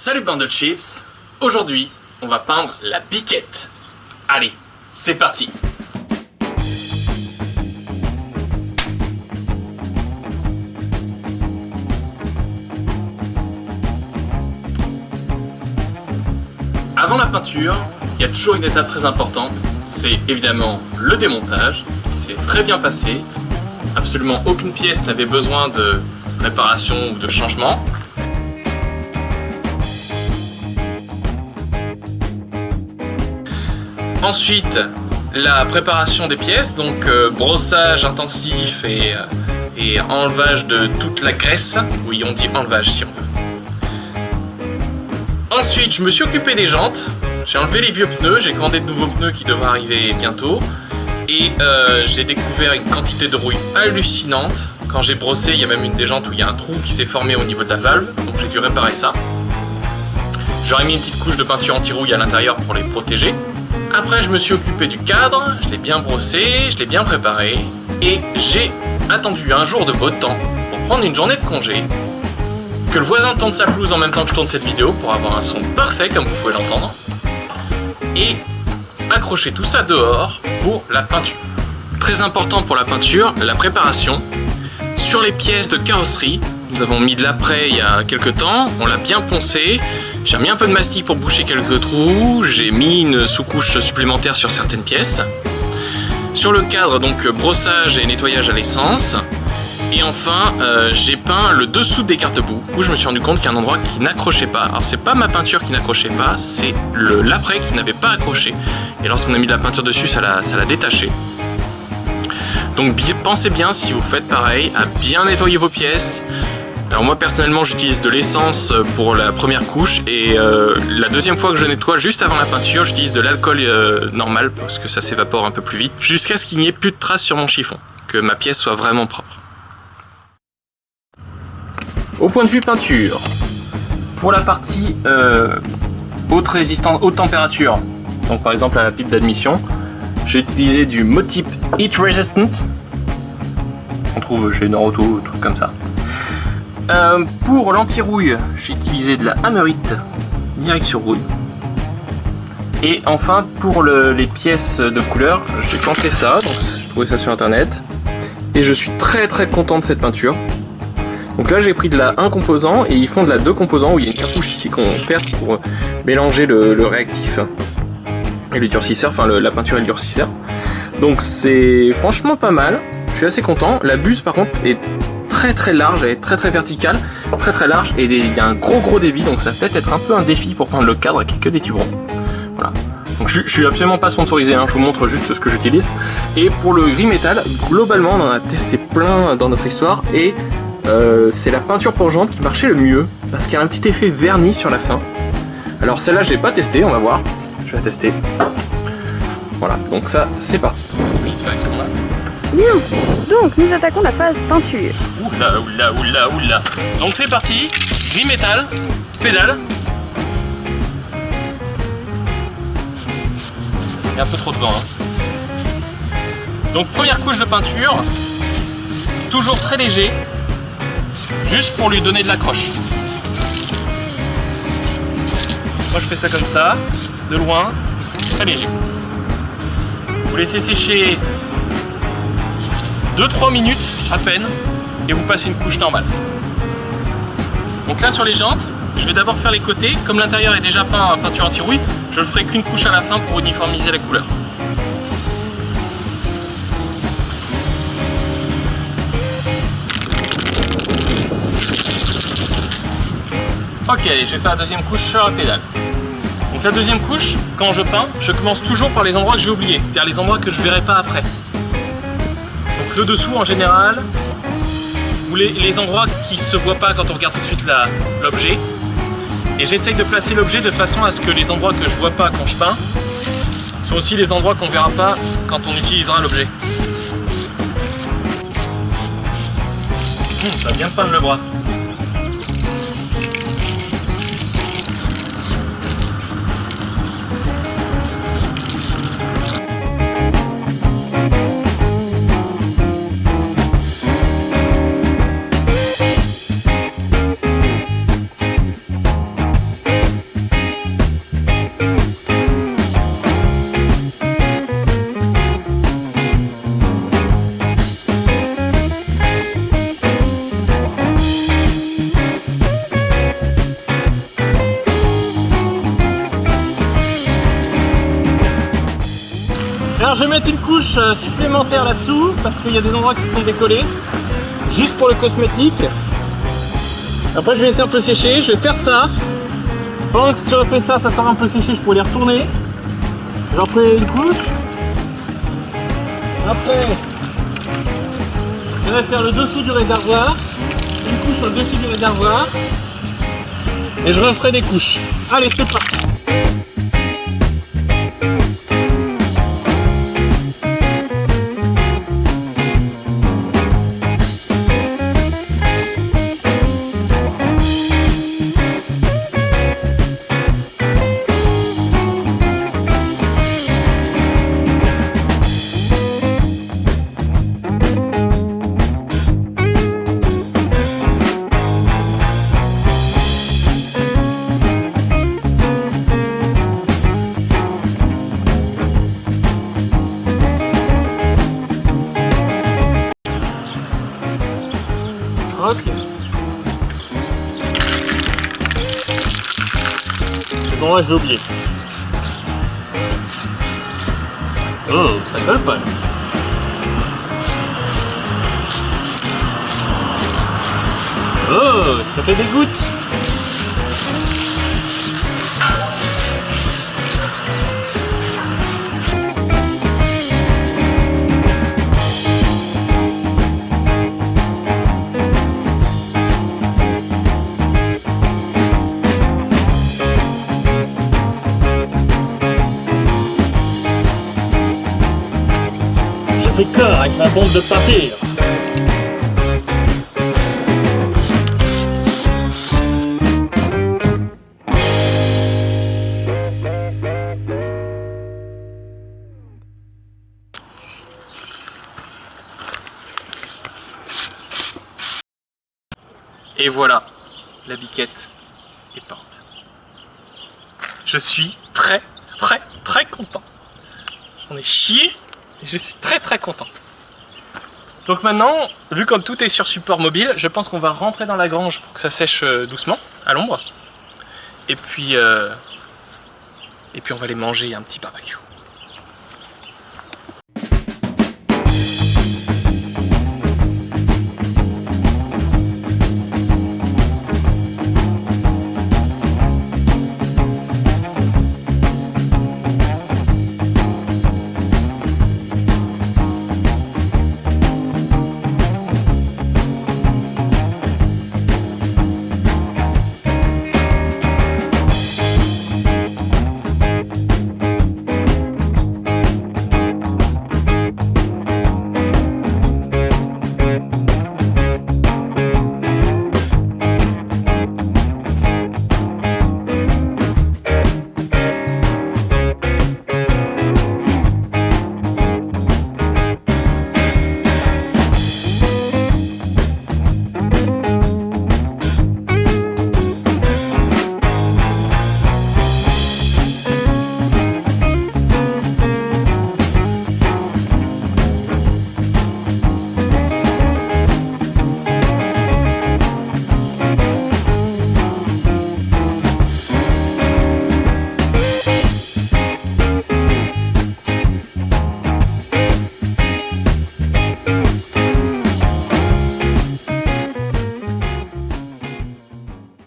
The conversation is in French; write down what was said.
Salut bande de chips. Aujourd'hui, on va peindre la biquette. Allez, c'est parti. Avant la peinture, il y a toujours une étape très importante, c'est évidemment le démontage, qui s'est très bien passé. Absolument aucune pièce n'avait besoin de réparation ou de changement. Ensuite, la préparation des pièces, donc brossage intensif et enlevage de toute la graisse. Oui, on dit enlevage si on veut. Ensuite, je me suis occupé des jantes. J'ai enlevé les vieux pneus, j'ai commandé de nouveaux pneus qui devraient arriver bientôt. Et j'ai découvert une quantité de rouille hallucinante. Quand j'ai brossé, il y a même une des jantes où il y a un trou qui s'est formé au niveau de la valve. Donc j'ai dû réparer ça. J'aurais mis une petite couche de peinture anti-rouille à l'intérieur pour les protéger. Après, je me suis occupé du cadre, je l'ai bien brossé, je l'ai bien préparé. Et j'ai attendu un jour de beau temps pour prendre une journée de congé. Que le voisin tende sa pelouse en même temps que je tourne cette vidéo pour avoir un son parfait comme vous pouvez l'entendre. Et accrocher tout ça dehors pour la peinture. Très important pour la peinture, la préparation. Sur les pièces de carrosserie, nous avons mis de l'après il y a quelques temps, on l'a bien poncé. J'ai mis un peu de mastic pour boucher quelques trous, j'ai mis une sous-couche supplémentaire sur certaines pièces. Sur le cadre, donc brossage et nettoyage à l'essence. Et enfin, j'ai peint le dessous des garde-boue, où je me suis rendu compte qu'il y a un endroit qui n'accrochait pas. Alors c'est pas ma peinture qui n'accrochait pas, c'est l'après qui n'avait pas accroché. Et lorsqu'on a mis de la peinture dessus, ça l'a détaché. Donc pensez bien, si vous faites pareil, à bien nettoyer vos pièces. Alors moi personnellement j'utilise de l'essence pour la première couche et la deuxième fois que je nettoie juste avant la peinture, j'utilise de l'alcool normal parce que ça s'évapore un peu plus vite, jusqu'à ce qu'il n'y ait plus de traces sur mon chiffon, que ma pièce soit vraiment propre. Au point de vue peinture, pour la partie haute résistance, haute température, donc par exemple à la pipe d'admission, j'ai utilisé du Motip Heat Resistant, on trouve chez Noroto, tout comme ça. Pour l'anti-rouille, j'ai utilisé de la Hammerite direct sur rouille. Et enfin, pour les pièces de couleur, j'ai tenté ça, donc j'ai trouvé ça sur internet. Et je suis très content de cette peinture. Donc là, j'ai pris de la 1 composant et ils font de la 2 composants où il y a une cartouche ici qu'on perce pour mélanger le réactif et le durcisseur, enfin la peinture et le durcisseur. Donc c'est franchement pas mal, je suis assez content. La buse par contre est très large, elle est très verticale, très large et il y a un gros débit, donc ça va peut-être être un peu un défi pour prendre le cadre qui est que des tubes ronds. Voilà. Donc je suis absolument pas sponsorisé, hein, je vous montre juste ce que j'utilise. Et pour le gris métal, globalement on en a testé plein dans notre histoire et c'est la peinture pour jantes qui marchait le mieux parce qu'il y a un petit effet vernis sur la fin. Alors celle-là j'ai pas testé, on va voir, je vais la tester. Voilà, donc ça c'est parti. Bien, donc nous attaquons la phase peinture. Oula. Donc c'est parti, gris métal, pédale. Il y a un peu trop de vent. Donc première couche de peinture, toujours très léger, juste pour lui donner de l'accroche. Moi je fais ça comme ça, de loin, très léger. Vous laissez sécher 2-3 minutes à peine et vous passez une couche normale. Donc là sur les jantes, je vais d'abord faire les côtés. Comme l'intérieur est déjà peint en peinture anti-rouille, je ne ferai qu'une couche à la fin pour uniformiser la couleur. Ok, allez, je vais faire la deuxième couche sur la pédale. Donc la deuxième couche, quand je peins, je commence toujours par les endroits que j'ai oubliés, c'est-à-dire les endroits que je ne verrai pas après. Donc le dessous en général, ou les endroits qui ne se voient pas quand on regarde tout de suite l'objet. Et j'essaye de placer l'objet de façon à ce que les endroits que je ne vois pas quand je peins sont aussi les endroits qu'on ne verra pas quand on utilisera l'objet. Ça va bien peindre le bras. Alors je vais mettre une couche supplémentaire là-dessous parce qu'il y a des endroits qui sont décollés, juste pour le cosmétique. Après je vais laisser un peu sécher, je vais faire ça. Pendant que je fais ça, ça sera un peu séché, je pourrais les retourner. J'en ferai une couche. Après, je vais faire le dessous du réservoir. Une couche au-dessus du réservoir. Et je referai des couches. Allez, c'est parti. Ok. C'est bon, je l'ai oublié. Oh, ça colle pas. Oh, ça fait des gouttes. J'ai corps avec ma bombe de peinture. Et voilà, la biquette est peinte. Je suis très content. On est chié et je suis très content. Donc maintenant, vu comme tout est sur support mobile, je pense qu'on va rentrer dans la grange pour que ça sèche doucement, à l'ombre. Et puis on va aller manger un petit barbecue.